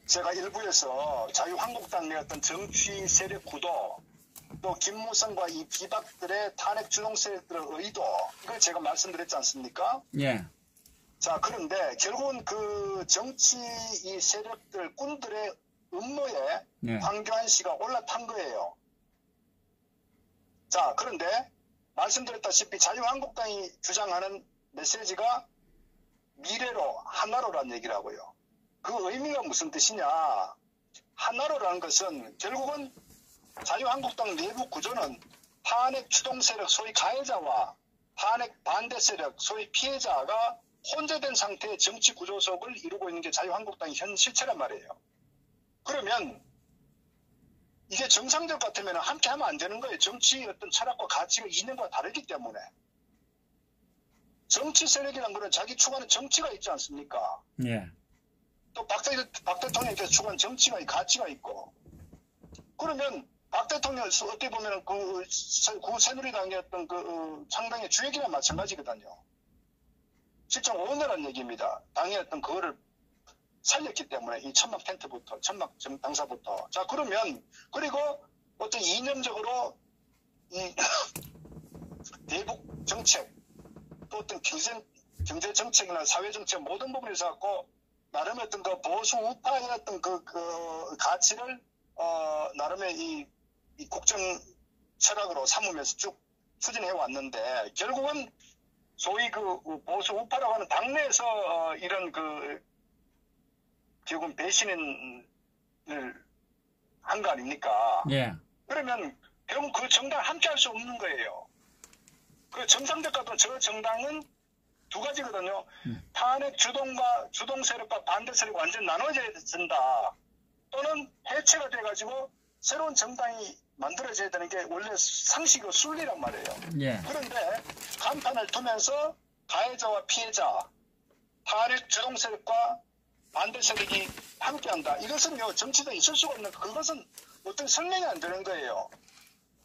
제가 일부에서 자유한국당 내 어떤 정치 세력 구도, 또 김무성과 이 비박들의 탄핵 주동 세력들의 의도, 이걸 제가 말씀드렸지 않습니까? 예. 자, 그런데 결국은 그 정치 이 세력들, 꾼들의 음모에 예. 황교안 씨가 올라탄 거예요. 자, 그런데 말씀드렸다시피 자유한국당이 주장하는 메시지가 미래로 하나로라는 얘기라고요. 그 의미가 무슨 뜻이냐. 하나로라는 것은 결국은 자유한국당 내부 구조는 탄핵 추동 세력 소위 가해자와 탄핵 반대 세력 소위 피해자가 혼재된 상태의 정치 구조 속을 이루고 있는 게 자유한국당의 현 실체란 말이에요. 그러면 이게 정상적 같으면 함께 하면 안 되는 거예요. 정치의 어떤 철학과 가치가 이념과 다르기 때문에. 정치 세력이라는 것은 자기 추구하는 정치가 있지 않습니까? 예. 또 박 대통령께서 추구하는 정치가, 가치가 있고. 그러면 박 대통령 어떻게 보면 그 새누리당의 어떤 그 창당의 주역이랑 마찬가지거든요. 실제 오늘한 얘기입니다. 당의 어떤 그거를 살렸기 때문에 이 천막 텐트부터, 천막 당사부터. 자, 그러면 그리고 어떤 이념적으로 이 대북 정책, 또 어떤 경제 정책이나 사회 정책 모든 부분에서 갖고 나름의 어떤 그 보수 우파의 어떤 그 가치를 나름의 이 국정 철학으로 삼으면서 쭉 추진해 왔는데 결국은 소위 그 보수 우파라고 하는 당내에서 이런 결국은 배신을 한 거 아닙니까? 예. 그러면 결국 그 정당 함께 할 수 없는 거예요. 그 정상적 같은 저 정당은 두 가지거든요. 탄핵 주동 세력과 반대 세력이 완전 나눠져야 된다. 또는 해체가 돼가지고 새로운 정당이 만들어져야 되는 게 원래 상식이고 순리란 말이에요. 예. 그런데 간판을 두면서 가해자와 피해자, 탄핵 주동 세력과 반대 세력이 함께한다. 이것은요, 정치적으로 있을 수가 없는, 그것은 어떤 설명이 안 되는 거예요.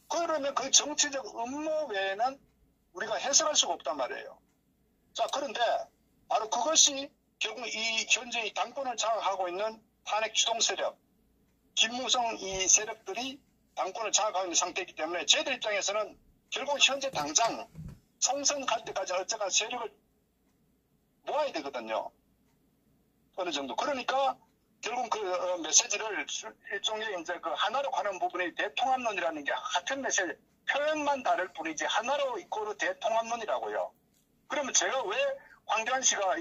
그러면 그 정치적 음모 외에는 우리가 해석할 수가 없단 말이에요. 자, 그런데 바로 그것이 결국 이 현재 이 당권을 장악하고 있는 탄핵 주동 세력, 김무성 이 세력들이 당권을 장악하고 있는 상태이기 때문에 저희들 입장에서는 결국 현재 당장 총선 갈 때까지 어쨌든 세력을 모아야 되거든요. 어느 정도. 그러니까 결국 그 메시지를 일종의 이제 그 하나로 가는 부분이 대통합론이라는 게 같은 메시지, 표현만 다를 뿐이지 하나로 이코르 대통합론이라고요. 그러면 제가 왜 황교안 씨가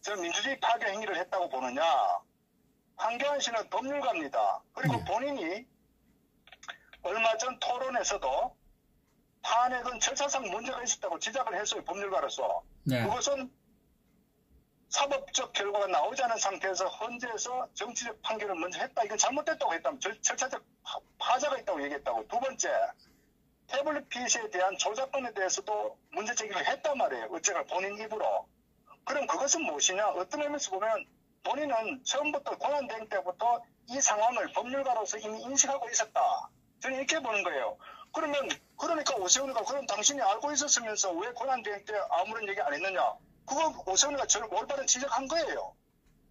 저 민주주의 파괴 행위를 했다고 보느냐. 황교안 씨는 법률가입니다. 그리고 본인이 얼마 전 토론에서도 탄핵은 절차상 문제가 있었다고 지적을 했어요. 법률가로서. 네. 그것은 사법적 결과가 나오지 않은 상태에서 헌재에서 정치적 판결을 먼저 했다. 이건 잘못됐다고 했다면 절차적 하자가 있다고 얘기했다고. 두 번째, 태블릿 PC에 대한 저작권에 대해서도 문제 제기를 했단 말이에요. 어째가 본인 입으로. 그럼 그것은 무엇이냐? 어떤 의미에서 보면 본인은 처음부터 권한대행 때부터 이 상황을 법률가로서 이미 인식하고 있었다. 저는 이렇게 보는 거예요. 그러니까 오세훈이가 그럼 당신이 알고 있었으면서 왜 권한대행 때 아무런 얘기 안 했느냐? 그거 오세훈이가 저를 올바른 지적한 거예요.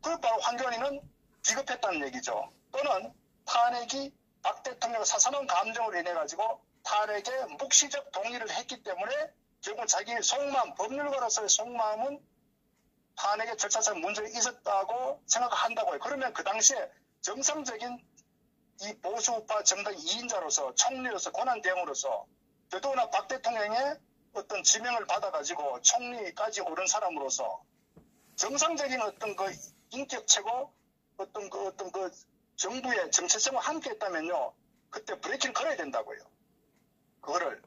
그걸 바로 황교안이는 비겁했다는 얘기죠. 또는 탄핵이 박 대통령 사사로운 감정으로 인해가지고 탄핵에 묵시적 동의를 했기 때문에 결국 자기 속마음, 법률가로서의 속마음은 탄핵의 절차상 문제가 있었다고 생각한다고 해요. 그러면 그 당시에 정상적인 이 보수우파 정당 2인자로서 총리로서 권한대행으로서 더더구나 박 대통령의 어떤 지명을 받아가지고 총리까지 오른 사람으로서 정상적인 어떤 그 인격 최고 어떤 그 정부의 정체성과 함께 했다면요. 그때 브레이크를 걸어야 된다고요. 그거를.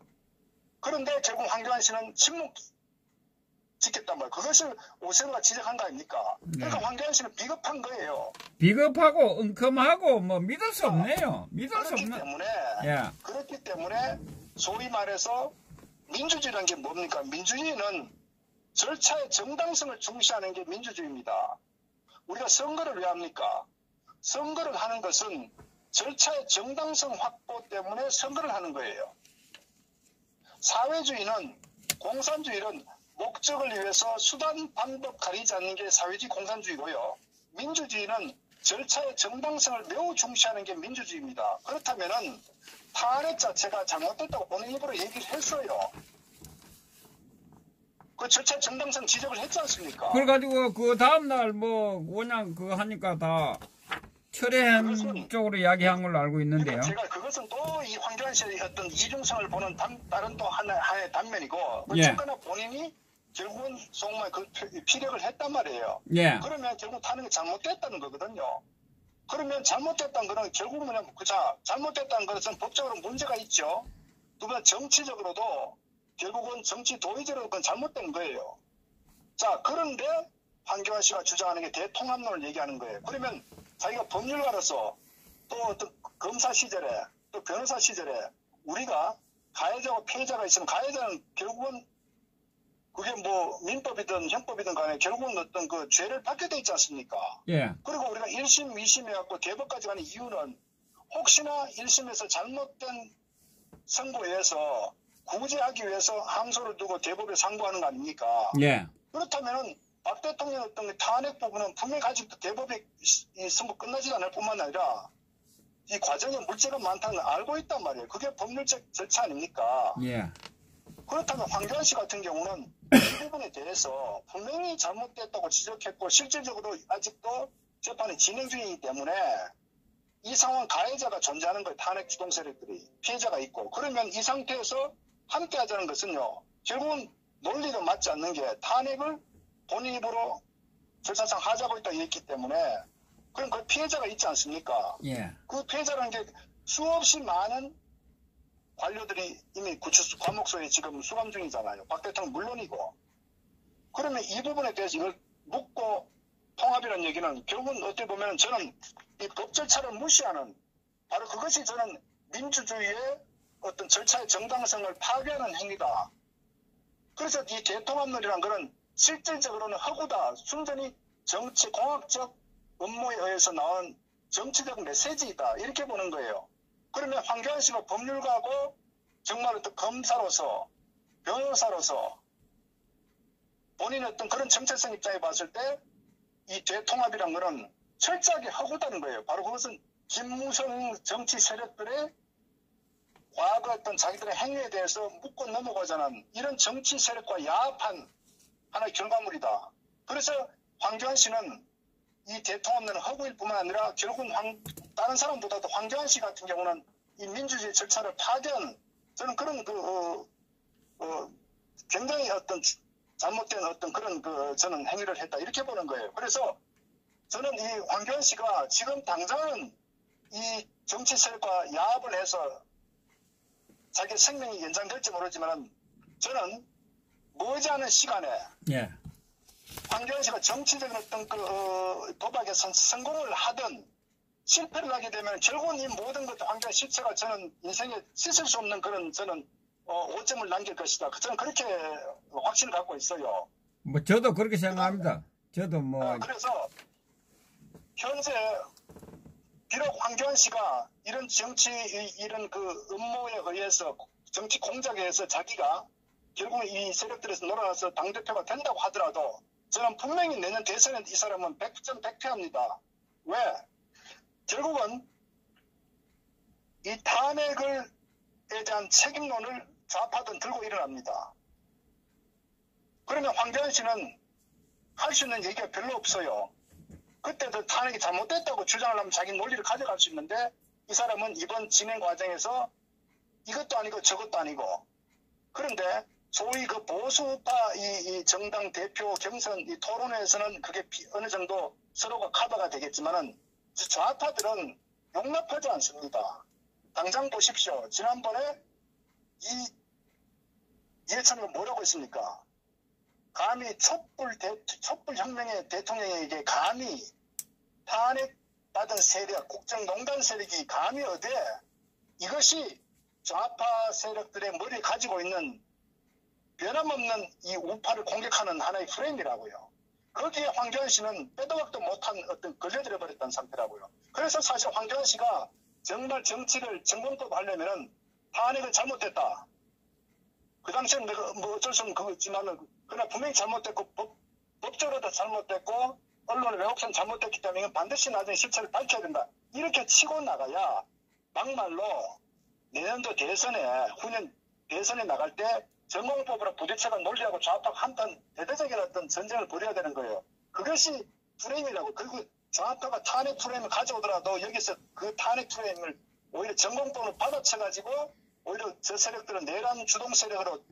그런데 결국 황교안 씨는 침묵 지켰단 말이에요. 그것을 오세훈이가 지적한 거 아닙니까? 그러니까 황교안 씨는 비겁한 거예요. 비겁하고 은큼하고 뭐 믿을 수 없네요. 믿을 수 없는. 그렇기 때문에 소위 말해서 민주주의라는 게 뭡니까? 민주주의는 절차의 정당성을 중시하는 게 민주주의입니다. 우리가 선거를 왜 합니까? 선거를 하는 것은 절차의 정당성 확보 때문에 선거를 하는 거예요. 사회주의는, 공산주의는 목적을 위해서 수단, 방법 가리지 않는 게 사회주의 공산주의고요. 민주주의는 절차의 정당성을 매우 중시하는 게 민주주의입니다. 그렇다면은 탄핵 자체가 잘못됐다고 본인 입으로 얘기를 했어요. 그 절차 정당성 지적을 했지 않습니까? 그래가지고 그 다음날 뭐 그냥 그거 하니까 다 철회한 쪽으로 이야기한 걸로 알고 있는데요. 제가 그것은 또 이 황교안 씨의 어떤 이중성을 보는 다른 또 하나의 단면이고, 예. 어쨌거나 본인이 결국은 정말 그 피력을 했단 말이에요. 예. 그러면 결국 탄핵이 잘못됐다는 거거든요. 그러면 잘못됐다는 거는 결국은 뭐냐면, 잘못됐다는 것은 법적으로 문제가 있죠. 두 번 정치적으로도 결국은 정치 도의적으로 그건 잘못된 거예요. 자, 그런데 황교안 씨가 주장하는 게 대통합론을 얘기하는 거예요. 그러면 자기가 법률가로서 또 어떤 검사 시절에 또 변호사 시절에 우리가 가해자와 피해자가 있으면 가해자는 결국은 그게 뭐 민법이든 형법이든 간에 결국은 어떤 그 죄를 받게 돼 있지 않습니까? 예. 그리고 우리가 1심, 2심 해갖고 대법까지 가는 이유는 혹시나 1심에서 잘못된 선고에 의해서 구제하기 위해서 항소를 두고 대법에 상고하는 거 아닙니까? 예. 그렇다면은 박 대통령 어떤 탄핵 부분은 분명히 아직도 대법에 이 선고 끝나지 않을 뿐만 아니라 이 과정에 문제가 많다는 걸 알고 있단 말이에요. 그게 법률적 절차 아닙니까? 예. 그렇다면 황교안 씨 같은 경우는 이 부분에 대해서 분명히 잘못됐다고 지적했고 실질적으로 아직도 재판이 진행 중이기 때문에 이 상황 가해자가 존재하는 거예요. 탄핵 주동 세력들이 피해자가 있고 그러면 이 상태에서 함께 하자는 것은요. 결국은 논리도 맞지 않는 게 탄핵을 본인 입으로 절차상 하자고 있다 했기 때문에 그럼 그 피해자가 있지 않습니까? 예. 그 피해자라는 게 수없이 많은 관료들이 이미 구치소 감옥소에 지금 수감 중이잖아요. 박 대통령 물론이고. 그러면 이 부분에 대해서 이걸 묻고 통합이라는 얘기는 결국은 어떻게 보면 저는 이 법 절차를 무시하는 바로 그것이 저는 민주주의의 어떤 절차의 정당성을 파괴하는 행위다. 그래서 이 대통합론이라는 것은 실질적으로는 허구다. 순전히 정치 공학적 업무에 의해서 나온 정치적 메시지이다. 이렇게 보는 거예요. 그러면 황교안 씨가 법률가고 정말 어떤 검사로서 변호사로서 본인의 어떤 그런 정체성 입장에 봤을 때 이 대통합이란 것은 철저하게 허구다는 거예요. 바로 그것은 김무성 정치 세력들의 과거 어떤 자기들의 행위에 대해서 묻고 넘어가자는 이런 정치 세력과 야합한 하나의 결과물이다. 그래서 황교안 씨는 이 대통합론은 허구일 뿐만 아니라 결국은 다른 사람보다도 황교안 씨 같은 경우는 이 민주주의 절차를 파괴한 저는 그런 굉장히 어떤 잘못된 어떤 그런 저는 행위를 했다 이렇게 보는 거예요. 그래서 저는 이 황교안 씨가 지금 당장은 이 정치 세력과 야합을 해서 자기 생명이 연장될지 모르지만 저는 머지않은 시간에 예. 황교안 씨가 정치적인 어떤 도박에서 성공을 하든 실패를 하게 되면 결국은 이 모든 것 황교안 실체가 저는 인생에 씻을 수 없는 그런 저는 오점을 남길 것이다. 저는 그렇게 확신을 갖고 있어요. 뭐 저도 그렇게 생각합니다. 저도 뭐 그래서 현재 비록 황교안 씨가 이런 정치 이런 음모에 의해서 정치 공작에 의해서 자기가 결국 이 세력들에서 놀아나서 당대표가 된다고 하더라도 저는 분명히 내년 대선에 이 사람은 100점 100패합니다. 왜? 결국은 이 탄핵에 대한 책임론을 좌파든 들고 일어납니다. 그러면 황교안 씨는 할 수 있는 얘기가 별로 없어요. 그때도 탄핵이 잘못됐다고 주장을 하면 자기 논리를 가져갈 수 있는데 이 사람은 이번 진행 과정에서 이것도 아니고 저것도 아니고 그런데 소위 그 보수파 이 정당 대표 경선 이 토론회에서는 그게 어느 정도 서로가 커버가 되겠지만은 좌파들은 용납하지 않습니다. 당장 보십시오. 지난번에 이해찬이가 뭐라고 했습니까? 감히 촛불혁명의 대통령에게 감히 탄핵받은 세력, 국정농단 세력이 감히 어디에 이것이 좌파 세력들의 머리에 가지고 있는 변함없는 이 우파를 공격하는 하나의 프레임이라고요. 거기에 황교안 씨는 빼도 박도 못한 어떤 걸려들어 버렸다는 상태라고요. 그래서 사실 황교안 씨가 정말 정치를 정권법 하려면은 탄핵은 잘못됐다. 그 당시에는 내가 뭐 어쩔 수 없는 그거지만은 그러나 분명히 잘못됐고 법적으로도 잘못됐고 언론의 왜곡성 잘못됐기 때문에 이건 반드시 나중에 실체를 밝혀야 된다. 이렇게 치고 나가야 막말로 내년도 후년 대선에 나갈 때 전공법으로 부대처가 논리하고 좌파가 한편 대대적인 어떤 전쟁을 벌여야 되는 거예요. 그것이 프레임이라고. 그리고 좌파가 탄핵 프레임을 가져오더라도 여기서 그 탄핵 프레임을 오히려 전공법을 받아쳐가지고 오히려 저 세력들은 내란 주동 세력으로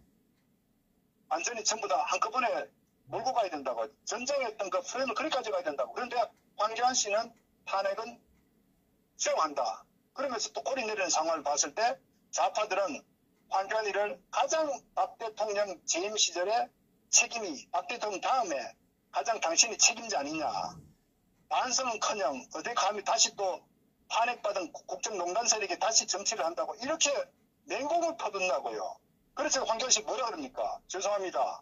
완전히 전부 다 한꺼번에 몰고 가야 된다고. 전쟁의 어떤 그 프레임을 그렇게 가져가야 된다고. 그런데 황교안 씨는 탄핵은 수용한다. 그러면서 또 꼬리 내리는 상황을 봤을 때 좌파들은 황교안이를 가장 박 대통령 재임 시절에 책임이 박 대통령 다음에 가장 당신이 책임자 아니냐. 반성은커녕 어디 감히 다시 또 탄핵받은 국정농단 세력이 다시 정치를 한다고 이렇게 맹공을 퍼붓나고요. 그래서 황교안 씨 뭐라 그럽니까? 죄송합니다.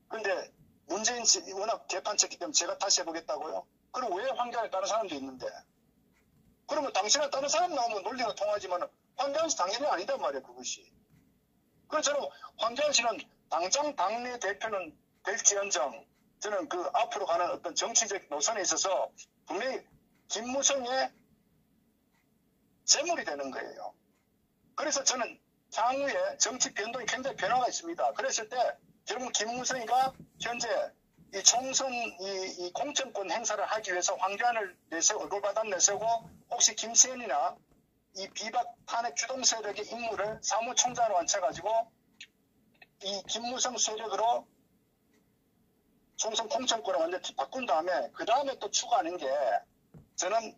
근데 문재인 씨 워낙 개판쳤기 때문에 제가 다시 해보겠다고요? 그럼 왜 황교안에 다른 사람도 있는데? 그러면 당신은 다른 사람 나오면 논리가 통하지만 황교안 씨 당연히 아니단 말이에요. 그것이. 그래서 저는 황교안 씨는 당장 당내 대표는 될지언정 저는 그 앞으로 가는 어떤 정치적 노선에 있어서 분명히 김무성의 재물이 되는 거예요. 그래서 저는 향후에 정치 변동이 굉장히 변화가 있습니다. 그랬을 때 결국 김무성이가 현재 이 총선 이 공천권 행사를 하기 위해서 황교안을 내세우고 얼굴바닥 내세우고 혹시 김세현이나 이 비박 탄핵 주동 세력의 임무를 사무총장으로 앉혀가지고 이 김무성 세력으로 총선 공천권을 완전히 바꾼 다음에 그 다음에 또 추가하는 게 저는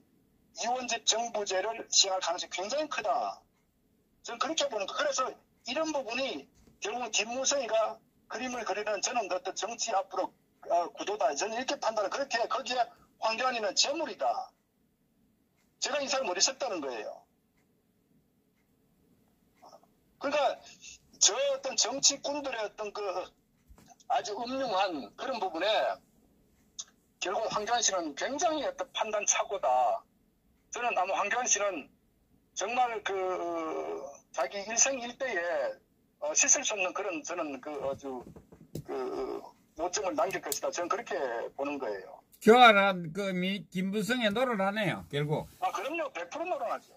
이원집 정부제를 시행할 가능성이 굉장히 크다. 저는 그렇게 보는 거. 그래서 이런 부분이 결국은 김무성이가 그림을 그리는 저는 어떤 정치 앞으로 구도다. 저는 이렇게 판단을 그렇게 거기에 황교안이는 재물이다. 제가 이 사람 어디 썼다는 거예요. 그러니까 저 어떤 정치꾼들의 어떤 그 아주 음흉한 그런 부분에 결국 황교안 씨는 굉장히 어떤 판단 착오다. 저는 아마 황교안 씨는 정말 그 자기 일생일대에 씻을 수 없는 그런 저는 그 아주 그 모점을 남길 것이다. 저는 그렇게 보는 거예요. 교활한 그 김무성의 노릇하네요. 결국. 아 그럼요. 100% 노릇하죠.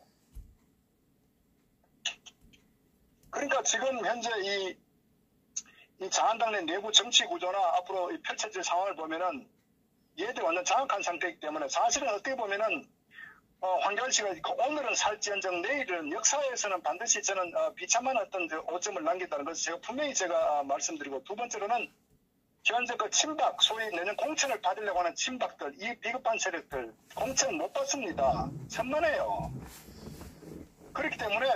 그러니까 지금 현재 이 자한당내 내부 정치 구조나 앞으로 펼쳐질 상황을 보면은 얘들이 완전 장악한 상태이기 때문에 사실은 어떻게 보면은 황교안 씨가 오늘은 살지언정 내일은 역사에서는 반드시 저는 비참한 어떤 오점을 남긴다는 것을 제가 분명히 말씀드리고 두 번째로는 현재 그 친박 소위 내년 공천을 받으려고 하는 친박들 이 비겁한 세력들 공천 못 받습니다. 천만에요. 그렇기 때문에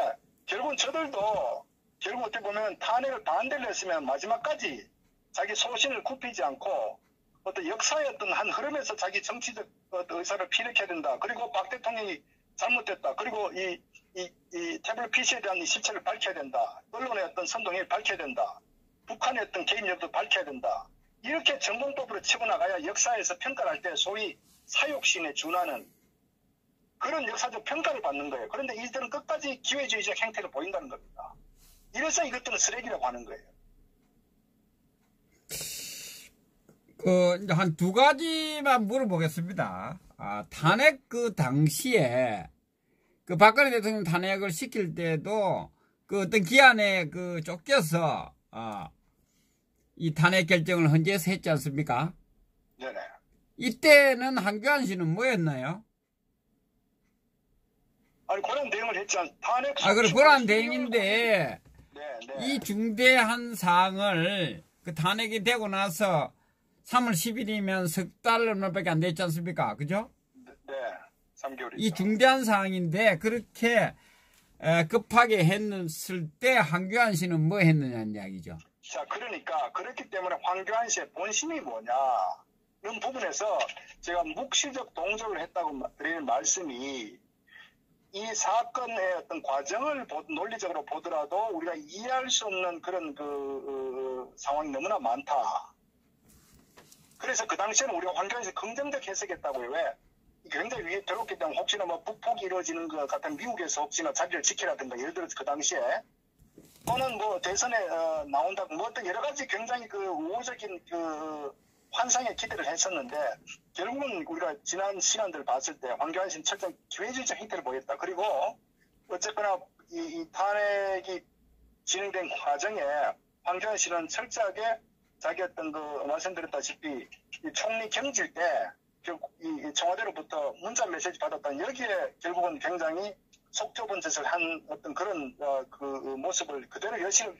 결국은 저들도 결국 어떻게 보면 탄핵을 반대를 했으면 마지막까지 자기 소신을 굽히지 않고 어떤 역사의 어떤 한 흐름에서 자기 정치적 의사를 피력해야 된다. 그리고 박 대통령이 잘못됐다. 그리고 이 태블릿 PC에 대한 이 실체를 밝혀야 된다. 언론의 어떤 선동을 밝혀야 된다. 북한의 어떤 개입력도 밝혀야 된다. 이렇게 전공법으로 치고 나가야 역사에서 평가를 할 때 소위 사욕심에 준하는 그런 역사적 평가를 받는 거예요. 그런데 이들은 끝까지 기회주의적 행태를 보인다는 겁니다. 이래서 이것들은 쓰레기라고 하는 거예요. 한 두 가지만 물어보겠습니다. 탄핵 그 당시에 그 박근혜 대통령 탄핵을 시킬 때도 그 어떤 기한에 그 쫓겨서 이 탄핵 결정을 헌재에서 했지 않습니까? 네네. 이때는 황교안 씨는 뭐였나요? 아니 권한 대응을 했지 않. 탄핵. 그래 권한 대응인데 네. 이 중대한 사항을 그 탄핵이 되고 나서 3월 10일이면 석 달 얼마밖에 안 됐지 않습니까? 그죠? 네. 3개월이죠. 이 중대한 사항인데 그렇게 급하게 했을 때 황교안 씨는 뭐 했느냐는 이야기죠. 자, 그러니까 그렇기 때문에 황교안 씨의 본심이 뭐냐 이런 부분에서 제가 묵시적 동조를 했다고 드리는 말씀이 이 사건의 어떤 과정을 논리적으로 보더라도 우리가 이해할 수 없는 그런 그 상황이 너무나 많다. 그래서 그 당시에는 우리가 황교안 씨 긍정적 해석했다고요. 왜? 굉장히 위에 들었기 때문에 혹시나 뭐 북폭이 이루어지는 것 같은 미국에서 혹시나 자리를 지키라든가 예를 들어서 그 당시에 또는 뭐 대선에 나온다고 뭐 어떤 여러 가지 굉장히 그 우호적인 그 환상에 기대를 했었는데 결국은 우리가 지난 시간들을 봤을 때 황교안 씨는 철저한 기회주의적 행태를 보였다. 그리고 어쨌거나 이 탄핵이 진행된 과정에 황교안 씨는 철저하게 자기 어떤 그 말씀드렸다시피 이 총리 경질 때 이 청와대로부터 문자 메시지 받았다는 여기에 결국은 굉장히 속 좁은 짓을 한 어떤 그런 그 모습을 그대로 여실히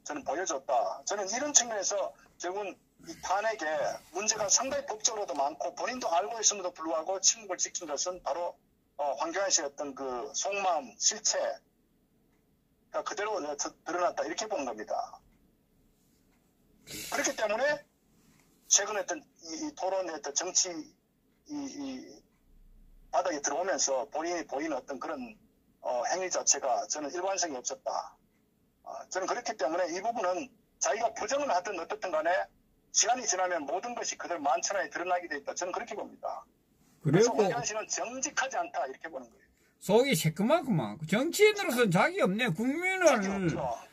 저는 보여줬다. 저는 이런 측면에서 결국은 이 탄핵에 문제가 상당히 법적으로도 많고 본인도 알고 있음에도 불구하고 침묵을 지킨 것은 바로 황교안 씨의 어떤 그 속마음, 실체가 그대로 드러났다 이렇게 보는 겁니다. 그렇기 때문에 최근에 어떤 이 토론의 어떤 정치 이 바닥에 들어오면서 본인이 보이는 어떤 그런 행위 자체가 저는 일관성이 없었다. 저는 그렇기 때문에 이 부분은 자기가 부정을 하든 어떻든 간에 시간이 지나면 모든 것이 그대로 만천하에 드러나게 돼 있다. 저는 그렇게 봅니다. 그래서 황교안 씨는 정직하지 않다 이렇게 보는 거예요. 속이 새끄맣구만. 정치인으로서는 자격이 없네. 국민을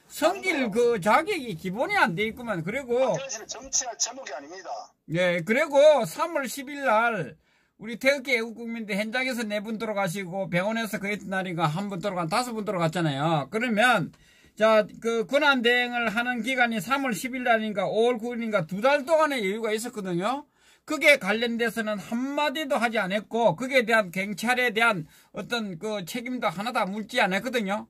섬길 그 자격이 기본이 안 돼 있구만. 그리고 황교안 씨는 정치할 제목이 아닙니다. 예, 그리고 3월 10일 날 우리 태극기 애국국민대 현장에서 4분 돌아가시고 병원에서 그랬던 날인가 1분 돌아간 5분 돌아갔잖아요. 그러면 자, 그 군안 대행을 하는 기간이 3월 10일 날인가 5월 9일인가 2달 동안의 여유가 있었거든요. 그게 관련돼서는 한마디도 하지 않았고 거기에 대한 경찰에 대한 어떤 그 책임도 하나도 물지 않았거든요.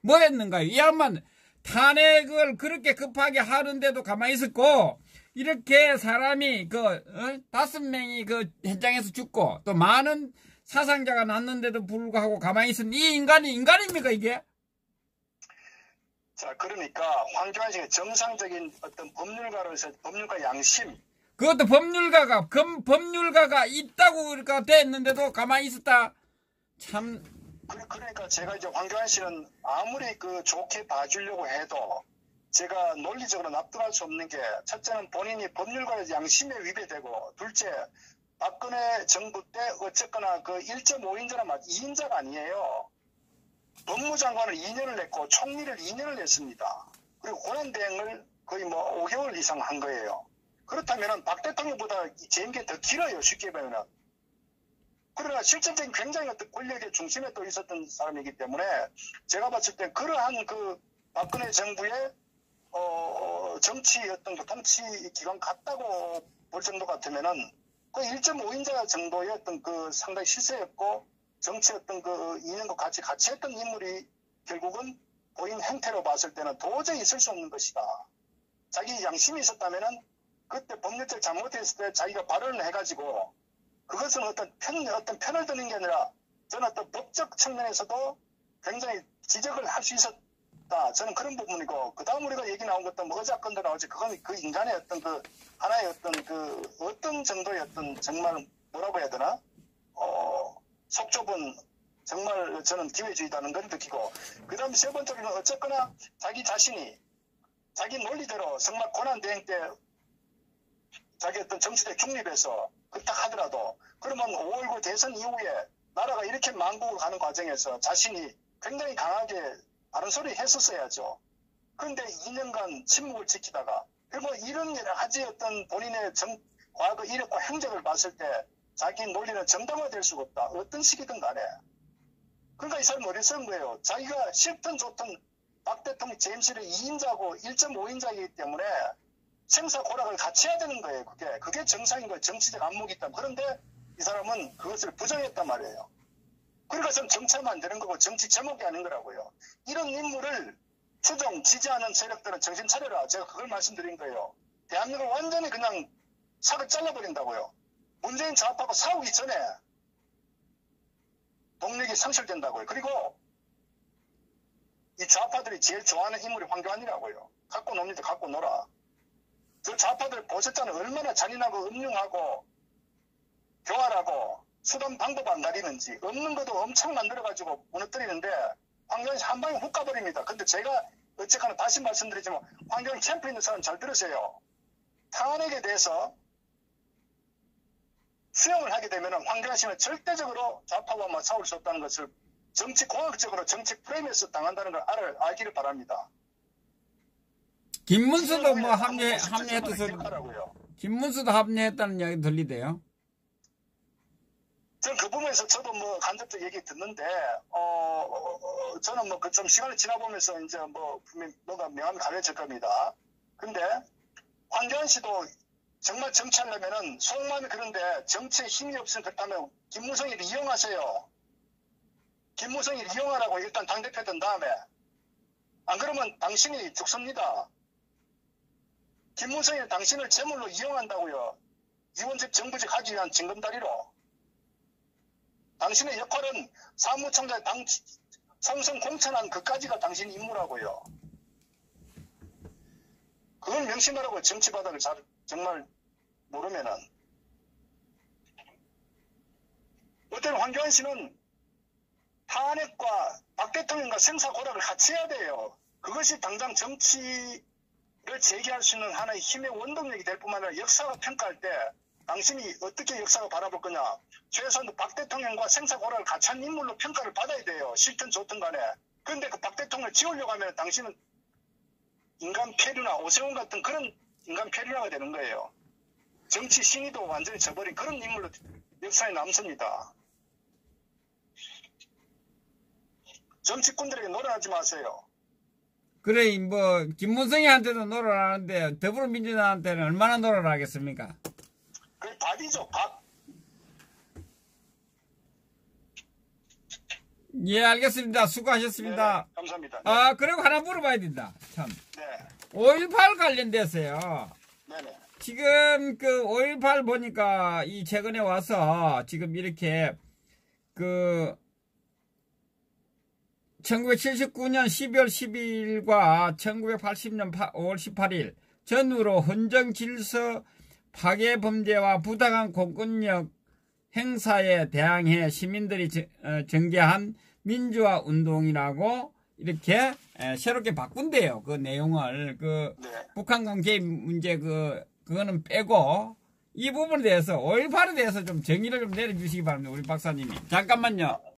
뭐 했는가요? 이 양반 탄핵을 그렇게 급하게 하는데도 가만히 있었고 이렇게 사람이 5명이 그 현장에서 죽고 또 많은 사상자가 났는데도 불구하고 가만히 있은 이 인간이 인간입니까 이게? 자, 그러니까 황교안 씨가 정상적인 어떤 법률가로서 법률가 양심. 그것도 법률가가 있다고 그러니까 됐는데도 가만히 있었다. 참. 그러니까 제가 이제 황교안 씨는 아무리 그 좋게 봐주려고 해도 제가 논리적으로 납득할 수 없는 게 첫째는 본인이 법률가의 양심에 위배되고 둘째 박근혜 정부 때 어쨌거나 그 1.5인자나 2인자가 아니에요. 법무장관을 2년을 냈고 총리를 2년을 냈습니다. 그리고 권한대행을 거의 뭐 5개월 이상 한 거예요. 그렇다면 박 대통령보다 재임기 더 길어요. 쉽게 보면. 그러나 실질적인 굉장히 어떤 권력의 중심에 또 있었던 사람이기 때문에 제가 봤을 때 그러한 그 박근혜 정부의 정치 어떤 그 통치 기관 같다고 볼 정도 같으면은 그 1.5인자 정도의 어떤 그 상당히 시세였고 정치 어떤 그 2년과 같이 했던 인물이 결국은 보인 행태로 봤을 때는 도저히 있을 수 없는 것이다. 자기 양심이 있었다면은 그때 법률적 잘못했을 때 자기가 발언을 해가지고 그것은 어떤 편을 드는 게 아니라 저는 어떤 법적 측면에서도 굉장히 지적을 할 수 있었다. 저는 그런 부분이고 그 다음 우리가 얘기 나온 것도 뭐 의자건도 나오지 그건 그 인간의 어떤 그 하나의 어떤 정도의 어떤 정말 뭐라고 해야 되나 속 좁은 정말 저는 기회주의다는 걸 느끼고 그 다음 세 번째로는 어쨌거나 자기 자신이 자기 논리대로 정말 권한대행 때 자기 어떤 정치적 중립에서 그렇다 하더라도 그러면 5.19 대선 이후에 나라가 이렇게 망국을 가는 과정에서 자신이 굉장히 강하게 바른 소리 했었어야죠. 그런데 2년간 침묵을 지키다가 그리고 이런 여러 가지 어떤 본인의 과거 이력과 행적을 봤을 때 자기 논리는 정당화될 수가 없다. 어떤 식이든 간에. 그러니까 이 사람은 어디 쓴 거예요. 자기가 싫든 좋든 박 대통령 재임실의 2인자고 1.5인자이기 때문에 생사고락을 같이 해야 되는 거예요. 그게 정상인 거예요. 정치적 안목이 있다. 그런데 이 사람은 그것을 부정했단 말이에요. 그러니까 좀 정치하면 안 되는 거고 정치 제목이 아닌 거라고요. 이런 인물을 추종, 지지하는 세력들은 정신 차려라. 제가 그걸 말씀드린 거예요. 대한민국을 완전히 그냥 삭을 잘라버린다고요. 문재인 좌파하고 싸우기 전에 동력이 상실된다고요. 그리고 이 좌파들이 제일 좋아하는 인물이 황교안이라고요. 갖고 놉니다. 갖고 놀아. 저 좌파들 보셨잖아요. 얼마나 잔인하고 음흉하고 교활하고 수단 방법 안 가리는지 없는 것도 엄청 만들어가지고 무너뜨리는데 황교안이 한 방에 훅 가버립니다. 근데 제가 어쨌거나 다시 말씀드리지만 황교안 캠프 있는 사람 잘 들으세요. 탄핵에 대해서 수용을 하게 되면 황교안 씨는 절대적으로 좌파와 싸울 수 없다는 것을 정치공학적으로 정치 프레임에서 당한다는 걸 알기를 바랍니다. 김문수도 뭐 합리해도 기억하라고요. 김문수도 합류했다는 이야기 들리대요. 전 그 부분에서 저도 뭐 간접적 얘기 듣는데, 저는 뭐 그 좀 시간이 지나보면서 이제 뭐 분명히 뭐가 명함이 가려질 겁니다. 근데 황교안 씨도 정말 정치하려면은 속마음이 그런데 정치에 힘이 없으면 그렇다면 김무성이를 이용하세요. 김무성이를 이용하라고 일단 당대표 된 다음에. 안 그러면 당신이 죽습니다. 김무성이 당신을 제물로 이용한다고요. 이원집 정부직 하기 위한 징검다리로. 당신의 역할은 사무총장 삼성 공천한 그까지가 당신 임무라고요. 그걸 명심하라고 정치 바닥을 정말 모르면은. 어떤 황교안 씨는 탄핵과 박 대통령과 생사고락을 같이 해야 돼요. 그것이 당장 정치를 재개할 수 있는 하나의 힘의 원동력이 될 뿐만 아니라 역사가 평가할 때 당신이 어떻게 역사가 바라볼 거냐. 최소한 박 대통령과 생사고락을 같이 한 인물로 평가를 받아야 돼요. 싫든 좋든 간에. 그런데 그 박 대통령을 지우려고 하면 당신은 인간 폐류나 오세훈 같은 그런 인간 폐류나가 되는 거예요. 정치 신의도 완전히 져버린 그런 인물로 역사에 남습니다. 정치꾼들에게 놀아나지 마세요. 그래, 뭐, 김문성이한테도 놀아나는데, 더불어민주당한테는 얼마나 놀아나겠습니까? 그게 밥이죠, 밥. 예, 알겠습니다. 수고하셨습니다. 네, 감사합니다. 네. 아, 그리고 하나 물어봐야 된다. 참. 네. 5.18 관련돼서요. 네네. 지금 그 5.18 보니까 이 최근에 와서 지금 이렇게 그 1979년 12월 12일과 1980년 5월 18일 전후로 헌정 질서 파괴 범죄와 부당한 공권력 행사에 대항해 시민들이 전개한 민주화 운동이라고 이렇게 새롭게 바꾼대요. 그 내용을 네. 북한군 개입 문제 그거는 빼고 이 부분에 대해서 5.18에 대해서 좀 정의를 좀 내려주시기 바랍니다. 우리 박사님이. 잠깐만요.